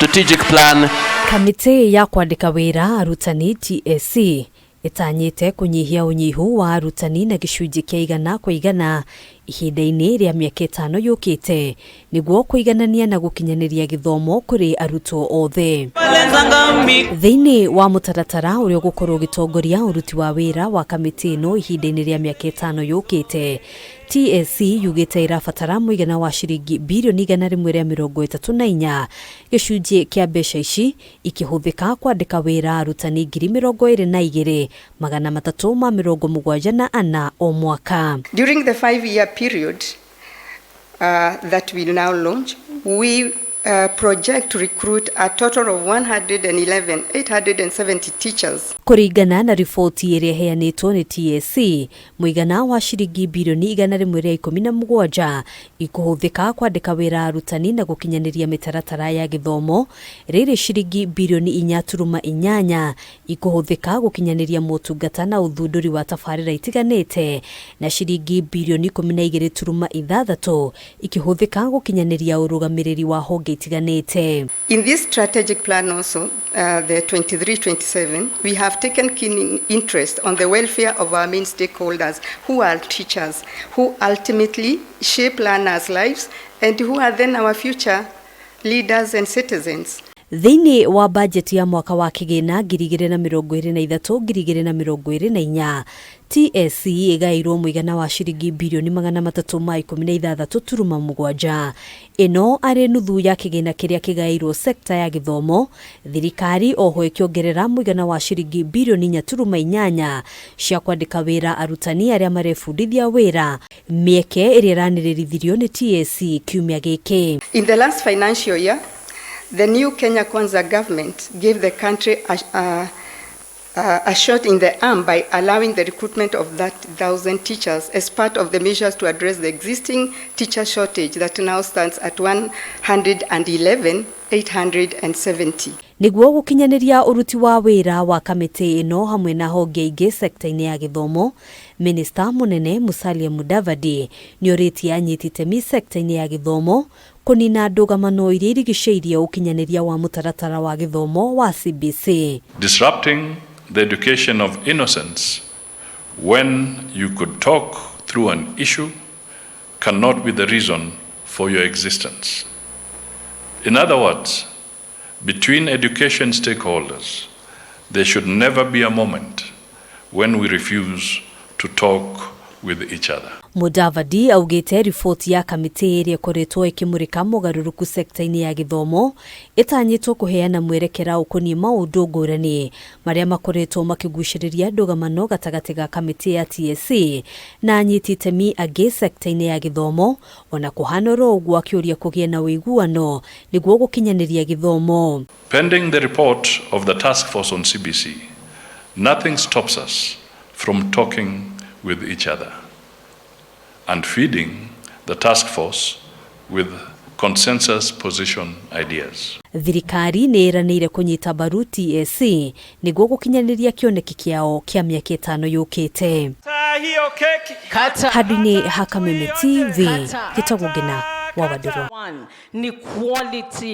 strategic plan. Kamiti ya kwandika wira arutani TSC itanyite kunyihia unyihu wa arutani na gicunji kia 100% ihinda-ini ria miaka 5 yukite niguo kuiganania na gukinyaniria githomo kuri arutwo othe. Thiini wa mutaratara uria ugukorwo ugitongoria uruti wa wira wa kamiti ino ihinda-ini ria miaka 5 yukite, TSC yugite irabatara muigana wa ciringi birioni 134 gicunji kia mbeca ici ikihuthika kwandika wira arutani 22,374 o mwaka. During the 5-year period that we now launch, we project to recruit a total of 111,870 teachers. Kuringana na ripoti iria heanitwo ni TSC, muigana wa ciringi birioni 117 ikuhuthika kwandika wira arutani na gukinyaniria mitaratara ya githomo, riri ciringi birioni 4.8 ikuhuthika gukinyaniria motungata na uthunduri wa tabarira itiganite, na ciringi birioni 12.6 ikihuthika gukinyaniria urugamiriri wa honge itiganite. In this strategic plan also, the 23-27, we have taken keen interest on the welfare of our main stakeholders, who are teachers, who ultimately shape learners' lives and who are then our future leaders and citizens. Thiini wa budget ya mwaka wa kigina 2023-2024, TSC igairwo muigana wa ciringi birioni 316.7. Ino ari nuthu ya kigina kiria kigairwo sekta ya githomo. Thirikari oho ikiongerera muigana wa ciringi birioni 4.8 cia kwandika wira arutani aria marebundithia wira, mieke iria iraniririthirio ni TSC kiumia giki. In the last financial year, the new Kenya Kwanza government gave the country a shot in the arm by allowing the recruitment of that 1,000 teachers as part of the measures to address the existing teacher shortage that now stands at 111,870. Niguo gukinyaniria uruti wa wira wa kamiti ino hamwe na honge ingi sekta-ini ya githomo, Minister Munene Musalia Mudavadi nioriti anyitite mi sekta-ini ya githomo kunina ndugamano iria irigiceirie ukinyaniria wa mutaratara wa githomo wa CBC. Disrupting the education of innocence when you could talk through an issue cannot be the reason for your existence. In other words, between education stakeholders, there should never be a moment when we refuse to talk with each other. Mudavadi augite ripoti ya kamiti iria koretwo ikimurika mugaruruku sekta-ini ya githomo itanyitwo kuheana mwerekera ukoni maundu ngurani maria makoretwo makiguciriria ndugamano gatagati ga kamiti ya TSC na anyitite mi agi sekta-ini ya githomo, ona kuhanoro uguo akiuria kugie na wiguano niguo gukinyaniria githomo. Pending the report of the task force on CBC, nothing stops us from talking with each other and feeding the task force with consensus position ideas. Thirikari ni iranire kunyita mbaru TSC niguo gukinyaniria kioneki kiao kia miaka 5 yukite. Hadini ha Kameme TV, GUKINYANIRIA wa Waduro. Ni quality.